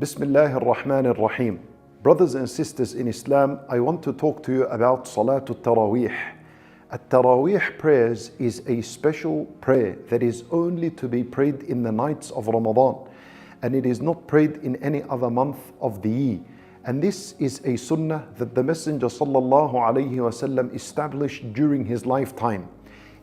Bismillah ar-Rahman ar-Rahim. Brothers and sisters in Islam, I want to talk to you about Salat at-Taraweeh. At-Taraweeh prayers is a special prayer that is only to be prayed in the nights of Ramadan, and it is not prayed in any other month of the year. And this is a sunnah that the Messenger sallallahu alayhi wasallam established during his lifetime.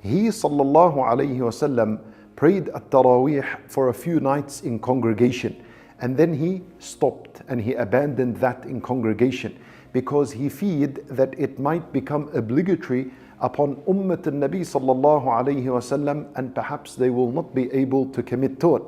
He sallallahu alayhi wasallam prayed at-Taraweeh for a few nights in congregation, and then he stopped and he abandoned that in congregation because he feared that it might become obligatory upon Ummat al-Nabi sallallahu alayhi wasallam, and perhaps they will not be able to commit to it.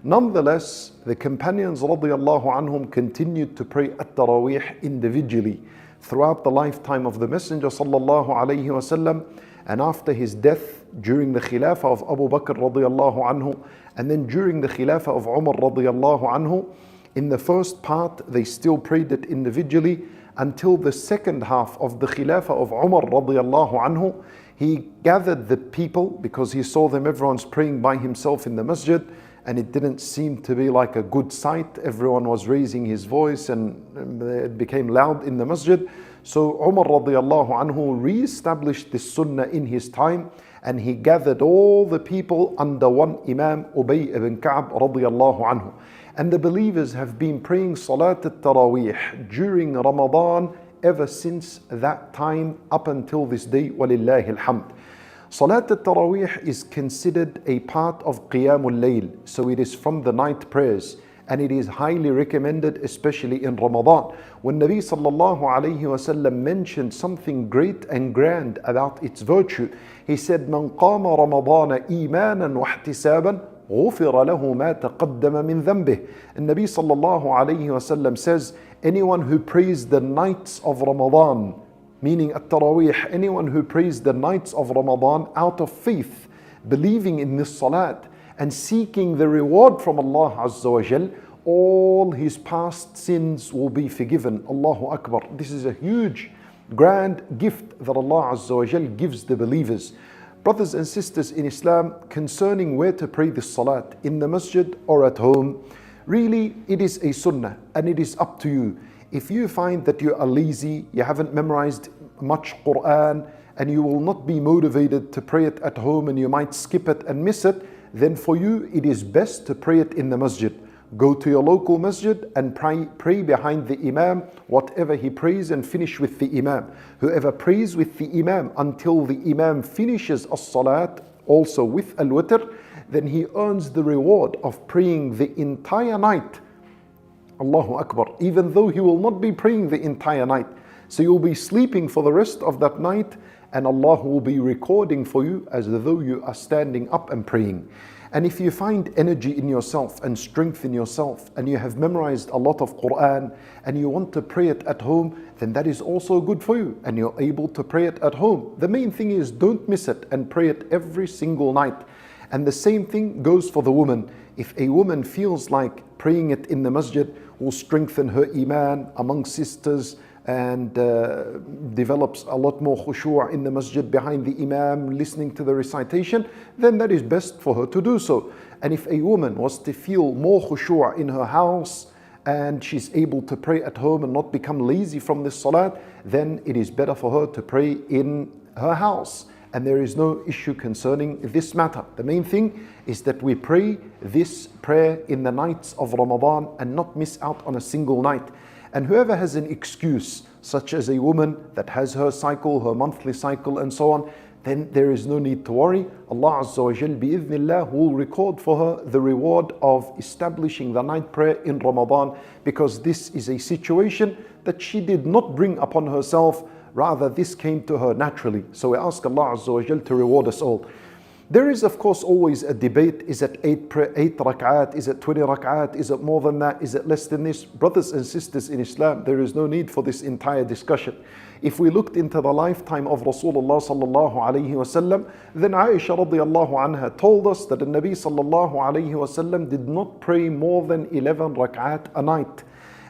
Nonetheless, the companions radiyallahu anhum continued to pray at-Taraweeh individually throughout the lifetime of the Messenger sallallahu alayhi wasallam, and after his death during the Khilafah of Abu Bakr radiyallahu anhu, and then during the Khilafah of Umar radiyallahu anhu. In the first part, they still prayed it individually until the second half of the Khilafah of Umar radiyallahu anhu. He gathered the people because he saw them, everyone's praying by himself in the Masjid, and it didn't seem to be like a good sight. Everyone was raising his voice and it became loud in the Masjid. So Umar radiyallahu anhu re-established this sunnah in his time, and he gathered all the people under one Imam, Ubay ibn Ka'b radiyallahu anhu. And the believers have been praying Salat at-Taraweeh during Ramadan ever since that time up until this day, walillahi alhamd. Salat at-Taraweeh is considered a part of Qiyamul Layl, so it is from the night prayers, and it is highly recommended, especially in Ramadan. When Nabi sallallahu alayhi wasallam mentioned something great and grand about its virtue, he said, "Man qama Ramadana imanan wa ihtisaban, غُفِرَ لَهُ مَا تَقَدَّمَ مِنْ ذَنْبِهِ." And Nabi sallallahu alayhi wasallam says, anyone who prays the nights of Ramadan, meaning at-Taraweeh, anyone who prays the nights of Ramadan out of faith, believing in this salat and seeking the reward from Allah Azza wa Jal, all his past sins will be forgiven. Allahu Akbar. This is a huge, grand gift that Allah Azza wa Jal gives the believers. Brothers and sisters in Islam, concerning where to pray this salat, in the masjid or at home, really it is a sunnah and it is up to you. If you find that you are lazy, you haven't memorized much Quran, and you will not be motivated to pray it at home and you might skip it and miss it, then for you it is best to pray it in the masjid. Go to your local masjid and pray behind the imam, whatever he prays, and finish with the imam. Whoever prays with the imam until the imam finishes as-salat, also with al-witr, then he earns the reward of praying the entire night. Allahu Akbar. Even though he will not be praying the entire night. So you'll be sleeping for the rest of that night, and Allah will be recording for you as though you are standing up and praying. And if you find energy in yourself and strength in yourself, and you have memorized a lot of Quran, and you want to pray it at home, then that is also good for you, and you're able to pray it at home. The main thing is, don't miss it and pray it every single night. And the same thing goes for the woman. If a woman feels like praying it in the masjid will strengthen her iman among sisters, and develops a lot more khushu' in the masjid behind the imam, listening to the recitation, then that is best for her to do so. And if a woman was to feel more khushu' in her house, and she's able to pray at home and not become lazy from this salat, then it is better for her to pray in her house. And there is no issue concerning this matter. The main thing is that we pray this prayer in the nights of Ramadan and not miss out on a single night. And whoever has an excuse, such as a woman that has her cycle, her monthly cycle and so on, then there is no need to worry. Allah Azza wa Jal bi'idhnillah will record for her the reward of establishing the night prayer in Ramadan, because this is a situation that she did not bring upon herself, rather this came to her naturally. So we ask Allah Azza wa Jal to reward us all. There is of course always a debate. Is it 8 rak'at? Is it 20 rak'at? Is it more than that? Is it less than this? Brothers and sisters in Islam, there is no need for this entire discussion. If we looked into the lifetime of Rasulullah sallallahu alayhi wasallam, then Aisha radiyallahu anha told us that the Nabi sallallahu alayhi wasallam did not pray more than 11 rak'at a night.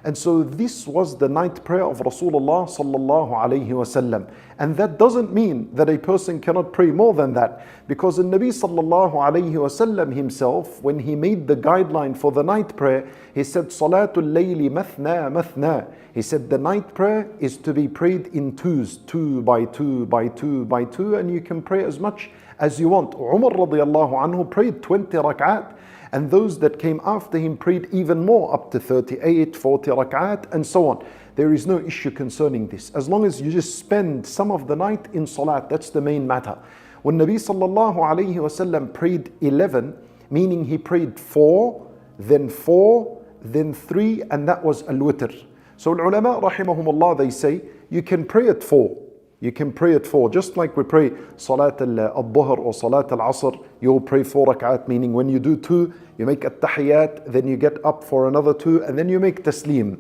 And so this was the night prayer of Rasulullah sallallahu alayhi wasallam. And that doesn't mean that a person cannot pray more than that, because the Nabi sallallahu alayhi wasallam himself, when he made the guideline for the night prayer, he said, Salatul layli mathna mathna. He said the night prayer is to be prayed in twos, 2 by 2 by 2 by 2, and you can pray as much as you want. Umar radiallahu anhu prayed 20 rak'at, and those that came after him prayed even more, up to 38, 40 rak'at, and so on. There is no issue concerning this. As long as you just spend some of the night in salat, that's the main matter. When Nabi sallallahu alayhi wasallam prayed 11, meaning he prayed 4, then 3, and that was al-witr. So ulama rahimahumullah, they say, you can pray at 4. You can pray at 4, just like we pray Salat al-Dhuhr or Salat al-Asr, you'll pray 4 rak'at, meaning when you do 2, you make at-Tahiyyat, then you get up for another 2, and then you make taslim.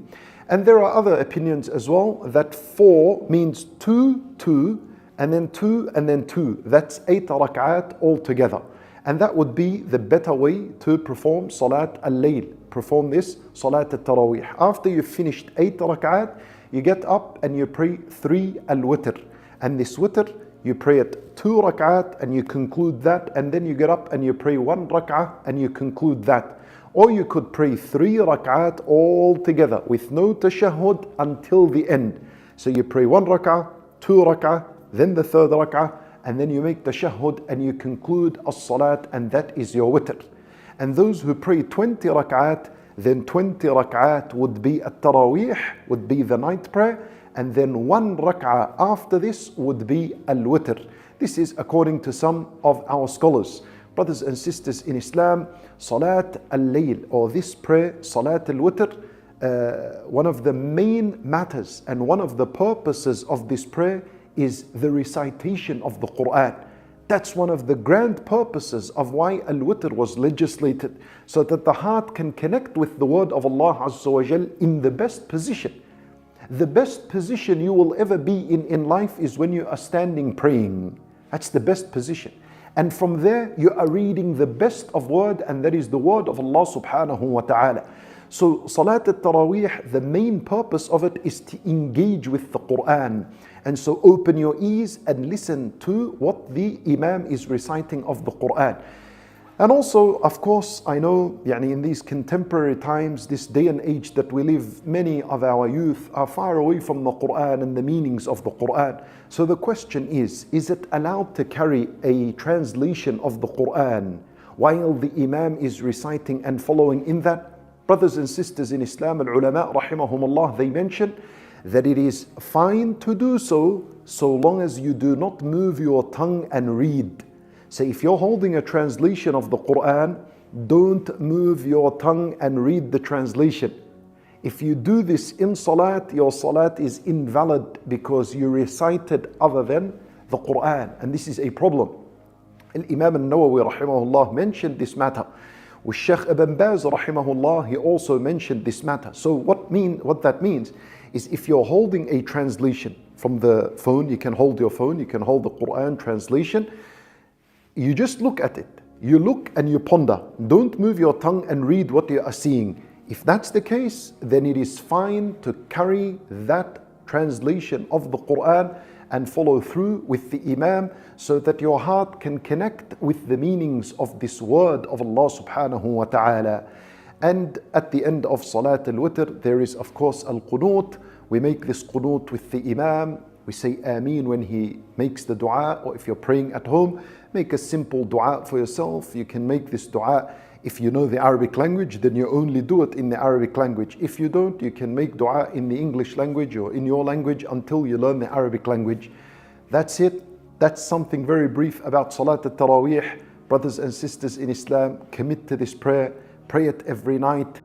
And there are other opinions as well, that 4 means 2, 2, and then 2, and then 2. That's 8 rak'at altogether. And that would be the better way to perform Salat al-Layl, perform this Salat at-Taraweeh. After you've finished 8 rak'at, you get up and you pray 3 al-Witr. And this witr, you pray it 2 rak'at and you conclude that, and then you get up and you pray 1 rak'ah and you conclude that. Or you could pray 3 rak'at all together with no tashahhud until the end. So you pray 1 rak'ah, 2 rak'ah, then the 3rd rak'ah, and then you make tashahhud and you conclude as-salat, and that is your witr. And those who pray 20 rak'at, then 20 rak'at would be at-Taraweeh, would be the night prayer, and then 1 rak'ah after this would be al-witr. This is according to some of our scholars. Brothers and sisters in Islam, Salat al-Layl, or this prayer, Salat al-Witr, one of the main matters and one of the purposes of this prayer is the recitation of the Quran. That's one of the grand purposes of why al-Witr was legislated, so that the heart can connect with the word of Allah Azza wa Jal in the best position. The best position you will ever be in life is when you are standing praying. That's the best position. And from there you are reading the best of word, and that is the word of Allah subhanahu wa ta'ala. So Salat at-Taraweeh, the main purpose of it is to engage with the Quran. And so open your ears and listen to what the Imam is reciting of the Quran. And also, of course, I know in these contemporary times, this day and age that we live, many of our youth are far away from the Quran and the meanings of the Quran. So the question is it allowed to carry a translation of the Quran while the Imam is reciting and following in that? Brothers and sisters in Islam, al-ulama rahimahumullah, they mention that it is fine to do so long as you do not move your tongue and read. So if you're holding a translation of the Quran, don't move your tongue and read the translation. If you do this in salat, your salat is invalid because you recited other than the Quran. And this is a problem. Imam al-Nawawi rahimahullah mentioned this matter. With Shaykh Ibn Baz rahimahullah, he also mentioned this matter. So what that means is, if you're holding a translation from the phone, you can hold your phone, you can hold the Quran translation, you just look at it. You look and you ponder. Don't move your tongue and read what you are seeing. If that's the case, then it is fine to carry that translation of the Quran and follow through with the Imam, so that your heart can connect with the meanings of this word of Allah subhanahu wa ta'ala. And at the end of Salat al-Witr, there is of course al-Qunut. We make this Qunut with the Imam. We say Aamin when he makes the dua, or if you're praying at home, make a simple dua for yourself. You can make this dua. If you know the Arabic language, then you only do it in the Arabic language. If you don't, you can make dua in the English language or in your language until you learn the Arabic language. That's it. That's something very brief about Salat at-Taraweeh. Brothers and sisters in Islam, commit to this prayer. Pray it every night.